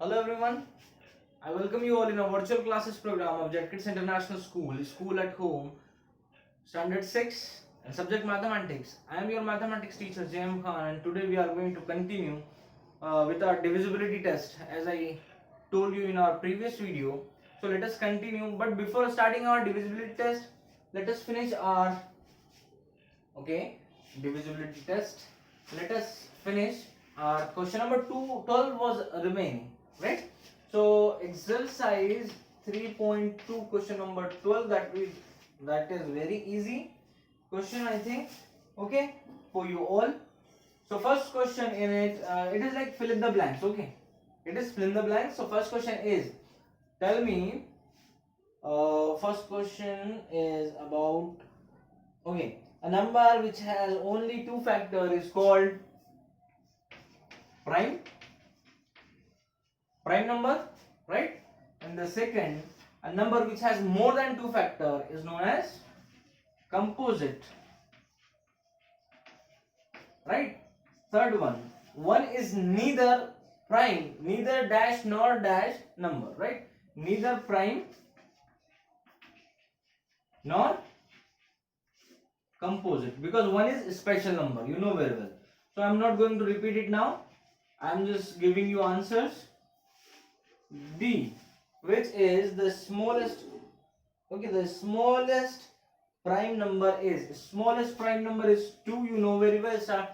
Hello everyone, I welcome you all in a virtual classes program of Jet Kids International School, School at Home, Standard 6 and subject Mathematics. I am your mathematics teacher J.M. Khan and today we are going to continue with our divisibility test as I told you in our previous video. So let us continue, but before starting our divisibility test, let us finish our divisibility test. Let us finish our question number 12 was remaining, right? So exercise 3.2 question number 12, that is very easy question, I think, okay, for you all. So first question in it, it is like fill in the blanks, okay, it is fill in the blanks. So first question is, tell me, first question is about, okay, a number which has only two factors is called prime number, right? And the second, a number which has more than two factors is known as composite, right? Third one is neither prime, neither dash nor dash number, right? Neither prime nor composite, because one is a special number, you know very well. So I'm not going to repeat it now, I'm just giving you answers. D, which is the smallest, okay, the smallest prime number is 2, you know very well. So,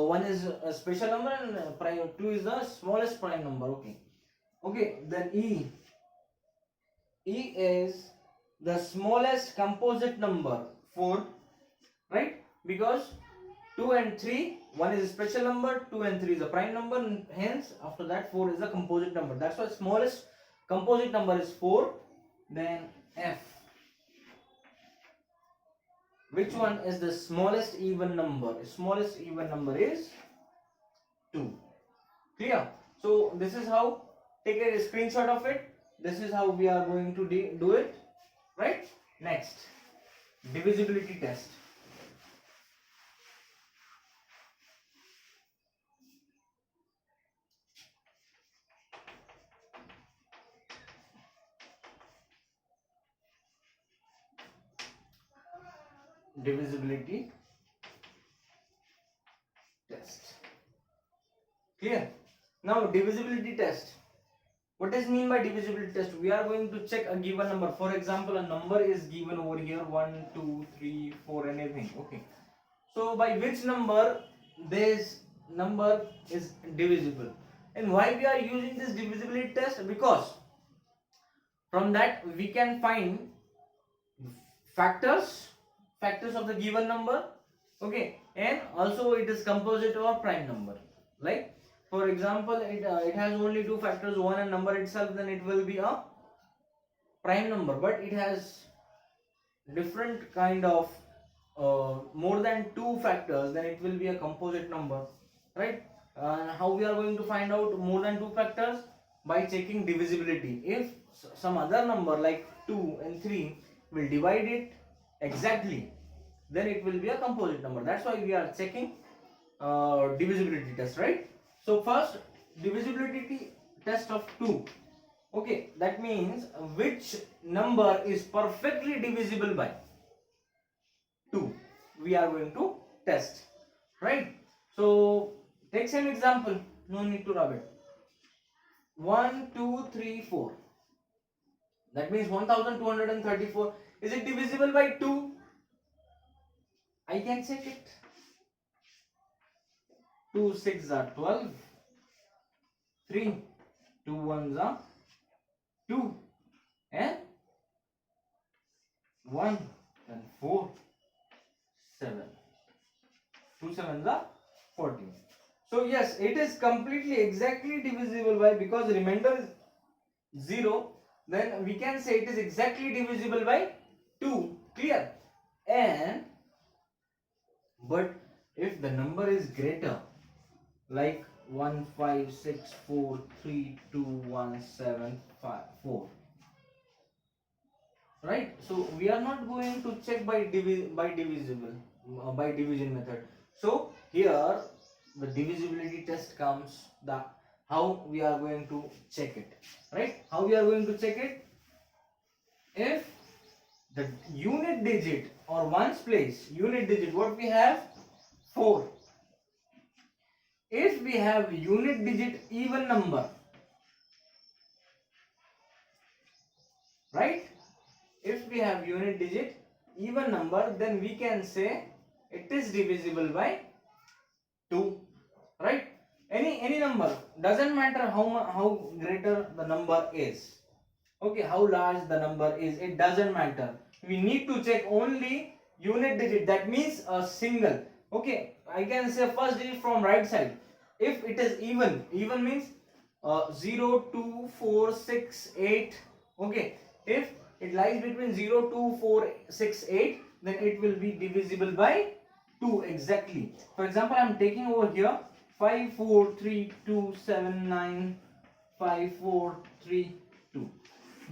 one is a special number and prime 2 is the smallest prime number, okay. Then E is the smallest composite number, 4, right? Because 2 and 3, one is a special number, 2 and 3 is a prime number, and hence after that 4 is a composite number. That's why smallest composite number is 4. Then F, which one is the smallest even number? Smallest even number is 2. Clear? So this is how, take a screenshot of it. This is how we are going to do it, right? Next, divisibility test. Divisibility test. Clear? Now divisibility test. What does mean by divisibility test? We are going to check a given number. For example, a number is given over here, 1, 2, 3, 4, anything. Okay. So by which number this number is divisible? And why we are using this divisibility test? Because from that we can find factors of the given number, okay, and also it is composite or prime number. Like for example, it has only two factors, one and number itself, then it will be a prime number. But it has different kind of more than two factors, then it will be a composite number, right? How we are going to find out more than two factors? By checking divisibility. If some other number like 2 and 3 will divide it exactly, then it will be a composite number. That's why we are checking divisibility test, right? So first, divisibility test of 2. Okay, that means which number is perfectly divisible by 2, we are going to test, right? So take some example, no need to rub it. 1, 2, 3, 4, that means 1234. Is it divisible by 2? I can check it. 2 6 are 12, 3 2 1s are 2, and 1 and 4 7, 2 7s are 14. So yes, it is completely exactly divisible by, because remainder is 0, then we can say it is exactly divisible by 2. Clear? And but if the number is greater, like 1 5 6 4 3 2 1 7 5 4, right? So we are not going to check by divisible by division method. So here the divisibility test comes, the how we are going to check it, right? How we are going to check it? If the unit digit or ones place unit digit, what we have? 4. If we have unit digit even number, right? If we have unit digit even number, then we can say it is divisible by 2, right? Any number, doesn't matter how greater the number is, okay, how large the number is, it doesn't matter. We need to check only unit digit, that means a single. Okay, I can say first digit from right side. If it is even means 0, 2, 4, 6, 8. Okay, if it lies between 0, 2, 4, 6, 8, then it will be divisible by 2 exactly. For example, I am taking over here 5, 4, 3, 2, 7, 9, 5, 4, 3, 2.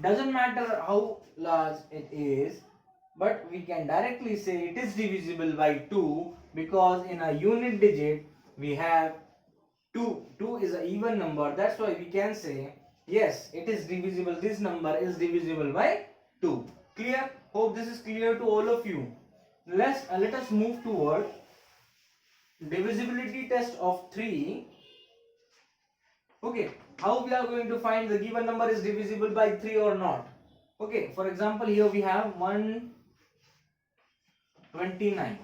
Doesn't matter how large it is, but we can directly say it is divisible by 2, because in a unit digit we have 2. 2 is an even number, that's why we can say yes, it is divisible, this number is divisible by 2. Clear? Hope this is clear to all of you. Let us move toward divisibility test of 3. Okay, how we are going to find the given number is divisible by 3 or not? Okay, for example, here we have 129.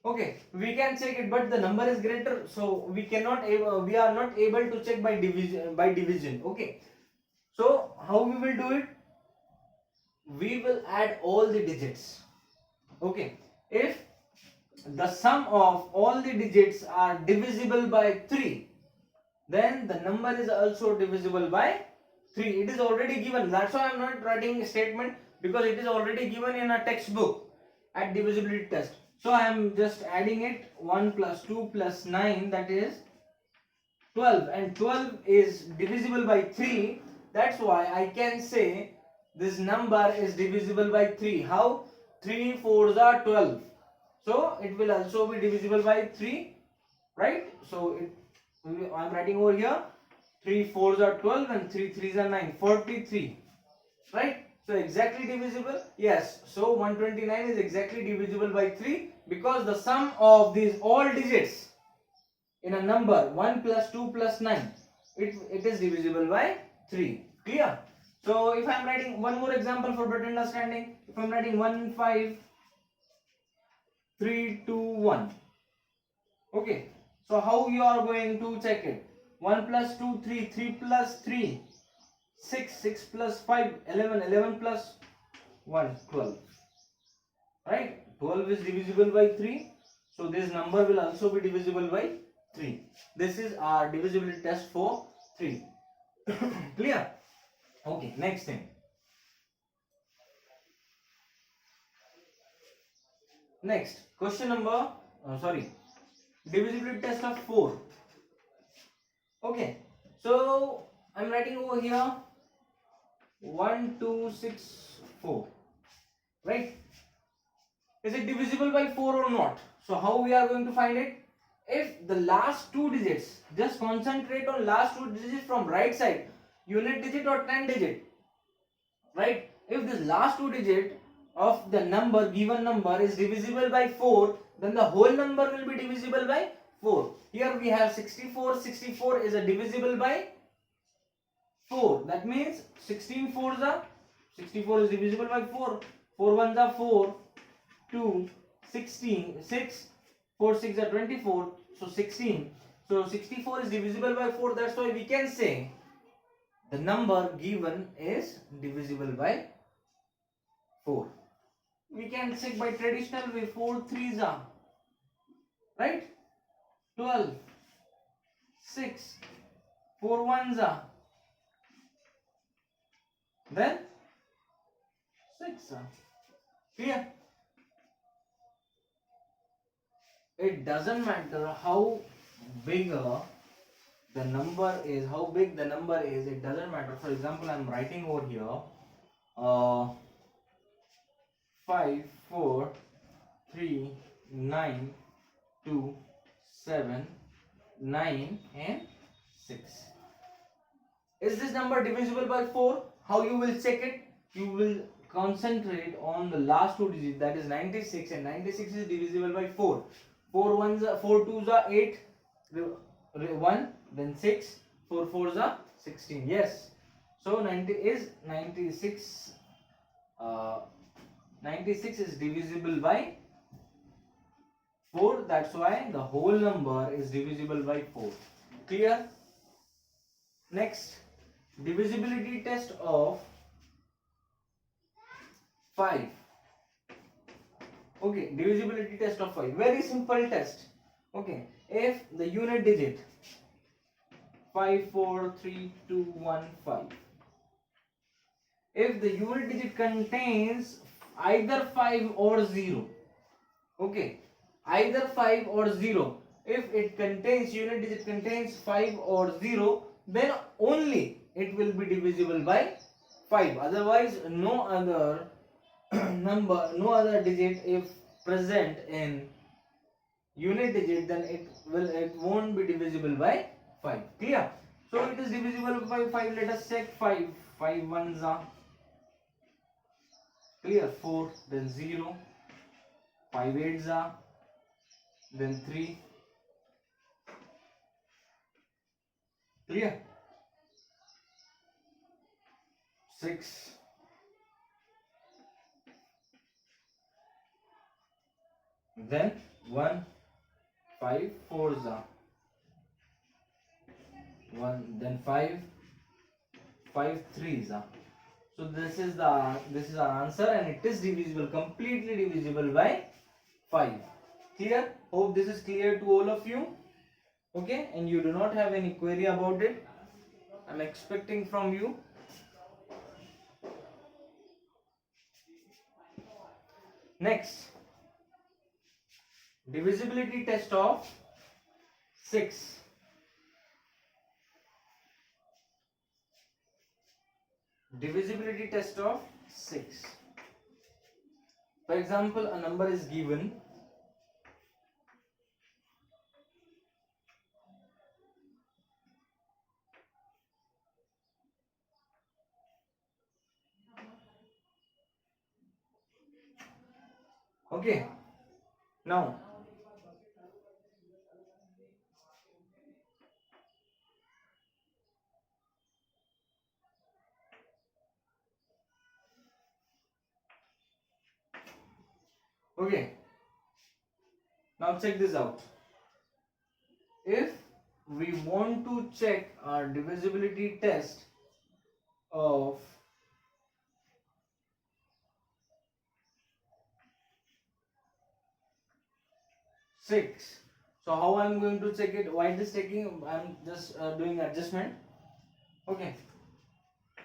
Okay, we can check it, but the number is greater, so we are not able to check by division. Okay, so how we will do it? We will add all the digits. Okay, if the sum of all the digits are divisible by 3, then the number is also divisible by 3. It is already given, that's why I am not writing a statement, because it is already given in a textbook at divisibility test. So I am just adding it. 1 plus 2 plus 9, that is 12, and 12 is divisible by 3. That's why I can say this number is divisible by 3. How? 3 4s are 12, so it will also be divisible by 3, right? So I am writing over here 3 4s are 12 and 3 3s are 9, 43, right? So exactly divisible, yes. So 129 is exactly divisible by 3, because the sum of these all digits in a number 1 plus 2 plus 9, it is divisible by 3. Clear? So if I am writing one more example for better understanding, if I am writing 1 5 3 2 1. Okay, so how you are going to check it? 1 plus 2 3, 3 plus 3 6, 6 plus 5 11, 11 plus 1 12, right? 12 is divisible by 3, so this number will also be divisible by 3. This is our divisibility test for 3. Clear? Okay, next thing. Next question number divisibility test of 4. Okay, so I'm writing over here 1 2 6 4, right? Is it divisible by 4 or not? So how we are going to find it? If the last two digits, just concentrate on last two digits from right side, unit digit or 10 digit, right? If this last two digit of the given number is divisible by 4, then the whole number will be divisible by 4. Here we have 64. 64 is a divisible by 4. That means 16 4s are 64 is divisible by 4. 4 1s are 4. 2 16 6 4 6 are 24, so 16. So 64 is divisible by 4. That's why we can say the number given is divisible by 4. We can check by traditional way. 4 3s are, right? 12. 6 4 1s are, then 6 are. Clear? It doesn't matter how big the number is, it doesn't matter. For example, I am writing over here 5 4 3 9 2 7 9 and 6. Is this number divisible by 4? How you will check it? You will concentrate on the last two digits, that is 96, and 96 is divisible by 4. 4 ones are 4 twos are 8, 1, then 6, 4 fours are 16. Yes. So 96 is divisible by 4. That's why the whole number is divisible by 4. Clear? Next, divisibility test of 5. Okay, divisibility test of 5. Very simple test. Okay, if the unit digit 5, 4, 3, 2, 1, 5. If the unit digit contains either 5 or 0. Okay, either 5 or 0. If it contains, unit digit contains 5 or 0, then only it will be divisible by 5. Otherwise, no other number, no other digit if present in unit digit, then it won't be divisible by 5. Clear? So it is divisible by 5. Let us check 5. 5 ones are clear. 4, then 0. 5 eights are, then 3. Clear? 6. Then 1. 5 fours are 1. Then 5. 5 threes are. So this is our answer, and it is divisible, completely divisible by 5. Clear? Hope this is clear to all of you. Okay, and you do not have any query about it. I'm expecting from you. Next, divisibility test of 6. Divisibility test of 6. For example, a number is given. Okay, now check this out. If we want to check our divisibility test of 6, so how I'm going to check it? Why it is taking? I'm just doing adjustment. Okay,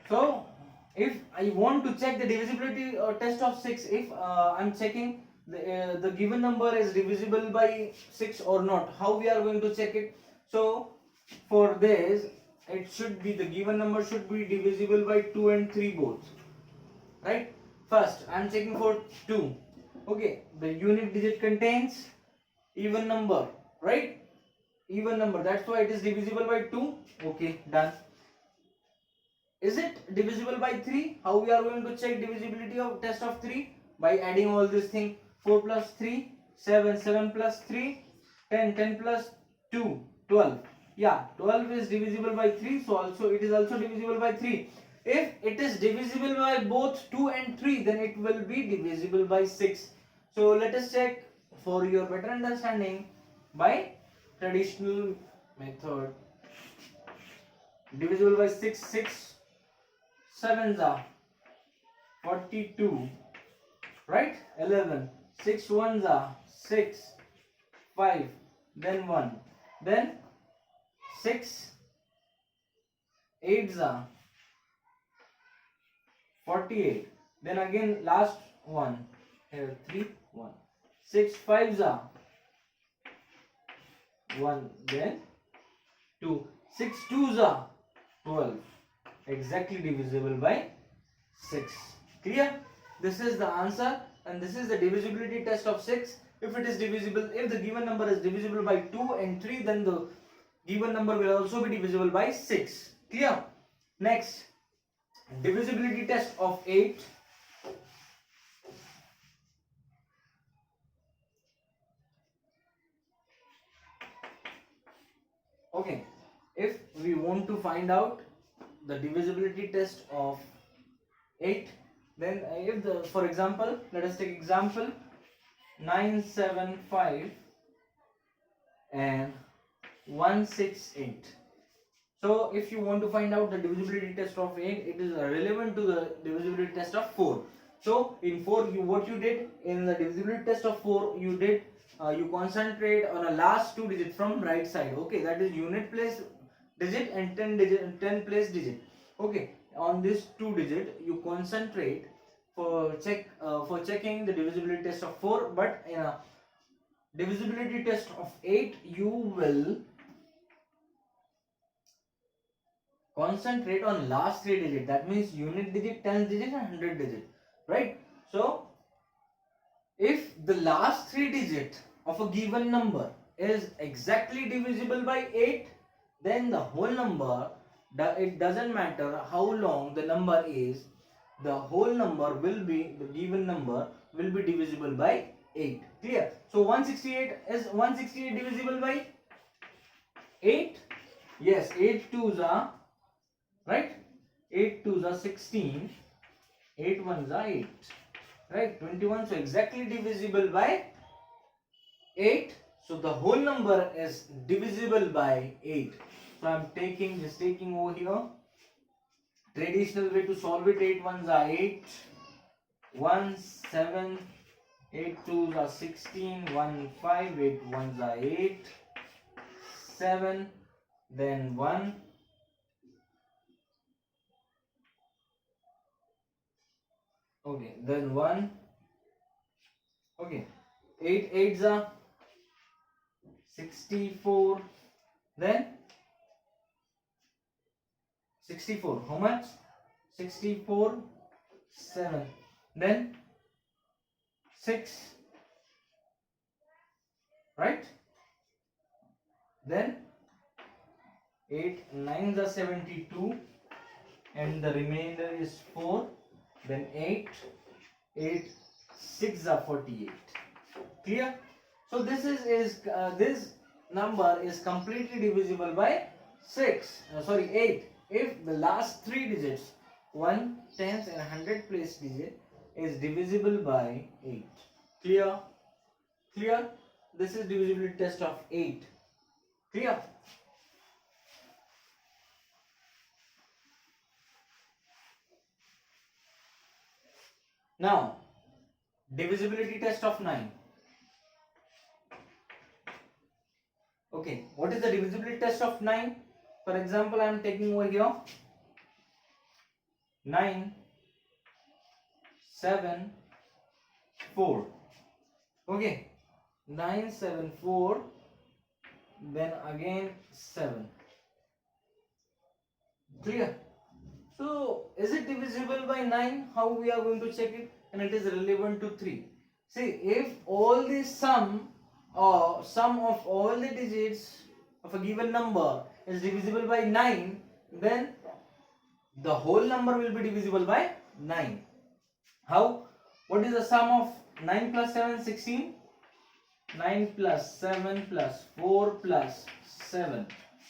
so if I want to check the divisibility test of 6, if I'm checking the given number is divisible by 6 or not, how we are going to check it? So for this, it should be, the given number should be divisible by 2 and 3 both, right? First I'm checking for 2. Okay, the unit digit contains even number, right? Even number, that's why it is divisible by 2. Okay, done. Is it divisible by 3? How we are going to check divisibility of test of 3? By adding all this thing. 4 plus 3, 7, 7 plus 3, 10, 10 plus 2, 12. Yeah, 12 is divisible by 3, so also it is also divisible by 3. If it is divisible by both 2 and 3, then it will be divisible by 6. So let us check for your better understanding by traditional method. Divisible by 6, 6 sevens are 42, right? 11. 6 ones are 6, 5, then 1, then 6 eights are 48, then again last one here, 3, 1. 6 fives are 1, then 2. 6 twos are 12. Exactly divisible by 6. Clear? This is the answer, and this is the divisibility test of 6. If it is divisible, if the given number is divisible by 2 and 3, then the given number will also be divisible by 6. Clear? Next, divisibility test of 8. Okay, if we want to find out the divisibility test of 8, then if the, for example, let us take example 975 and 168. So if you want to find out the divisibility test of 8, it is relevant to the divisibility test of 4. So in 4, what you did in the divisibility test of 4, you did you concentrate on a last two digit from right side. Okay, that is unit place digit and 10 place digit. Okay, on this two digit you concentrate for checking the divisibility test of 4, but in a divisibility test of 8 you will concentrate on last three digit, that means unit digit, tens digit and hundred digit, right? So if the last three digit of a given number is exactly divisible by 8, then the whole number, it doesn't matter how long the number is, the whole number will be, the given number will be divisible by 8. Clear? So 168 is 168 divisible by 8? Yes, 8 twos are, right? 8 twos are 16, 8 ones are 8, right? 21, so exactly divisible by 8. So the whole number is divisible by 8. So I'm just taking over here. Traditional way to solve it, 8 ones are 8, 1, 7, 8 twos are 16, 1, 5, 8 ones are 8, 7, then 1. Okay, then 1. Okay, 8 eights are 64, then 64, how much? 64, 7, then 6, right? Then 8 nines are 72 and the remainder is 4, then 8, 8 6 are 48. Clear? So this this number is completely divisible by 8 if the last three digits 1, tens and 100 place digit is divisible by 8. Clear? Clear? This is divisibility test of 8. Clear? Now, divisibility test of 9. Okay, what is the divisibility test of 9? For example, I am taking over here 9, 7, 4. Okay, 9, 7, 4, then again 7. Clear? So, is it divisible by 9? How we are going to check it? And it is relevant to 3. See, if all the sum or sum of all the digits of a given number is divisible by 9, then the whole number will be divisible by 9. How? What is the sum of 9 plus 7? 16. 9 plus 7 plus 4 plus 7.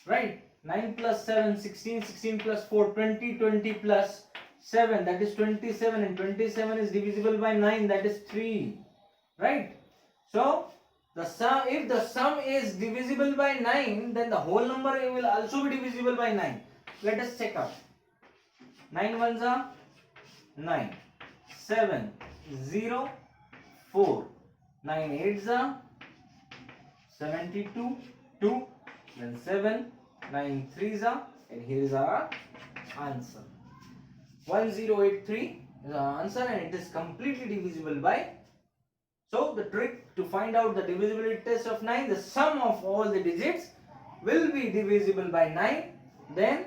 Right? 9 plus 7, 16. 16 plus 4, 20. 20 plus 7, that is 27. And 27 is divisible by 9, that is 3. Right? So, the sum, if the sum is divisible by 9, then the whole number will also be divisible by 9. Let us check out. 9 ones are 9, 7, 0, 4. 9 eights are 72, 2, then 7, 9 threes are, and here is our answer. 1083 is our answer, and it is completely divisible by. So the trick to find out the divisibility test of 9, the sum of all the digits will be divisible by 9, then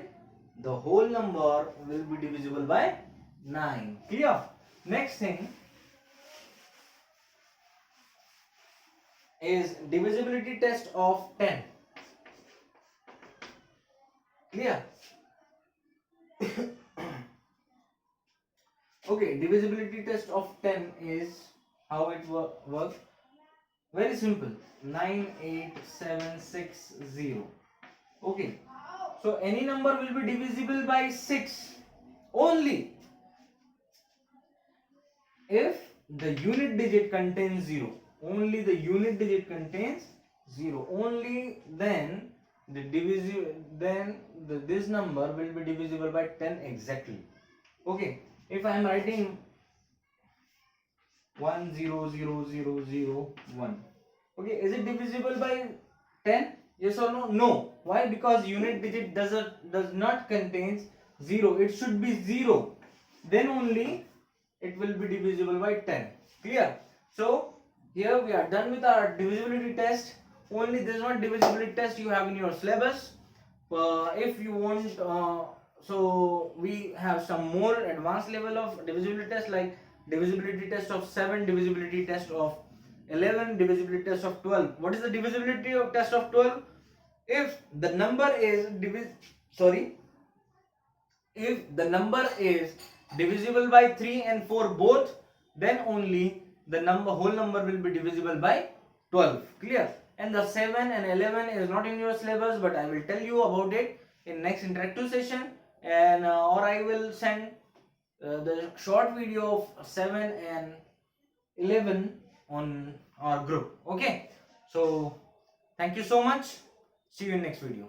the whole number will be divisible by 9. Clear? Next thing is divisibility test of 10. Clear? Okay, divisibility test of 10 is how it works. Very simple. 98760. Okay. So any number will be divisible by 6 only if the unit digit contains 0. Only the unit digit contains 0. Only then this number will be divisible by 10 exactly. Okay. If I am writing 1000001. Okay, is it divisible by 10? Yes or no? No. Why? Because unit digit does not contains 0. It should be 0. Then only it will be divisible by 10. Clear? So here we are done with our divisibility test. Only this one divisibility test you have in your syllabus. If you want, so we have some more advanced level of divisibility test, like divisibility test of 7, divisibility test of 11, divisibility test of 12. What is the divisibility of test of 12? If the number is divisible by 3 and 4 both, then only the whole number will be divisible by 12. Clear? And the 7 and 11 is not in your syllabus, but I will tell you about it in next interactive session, and or I will send the short video of 7 and 11 on our group. Okay, so thank you so much. See you in next video.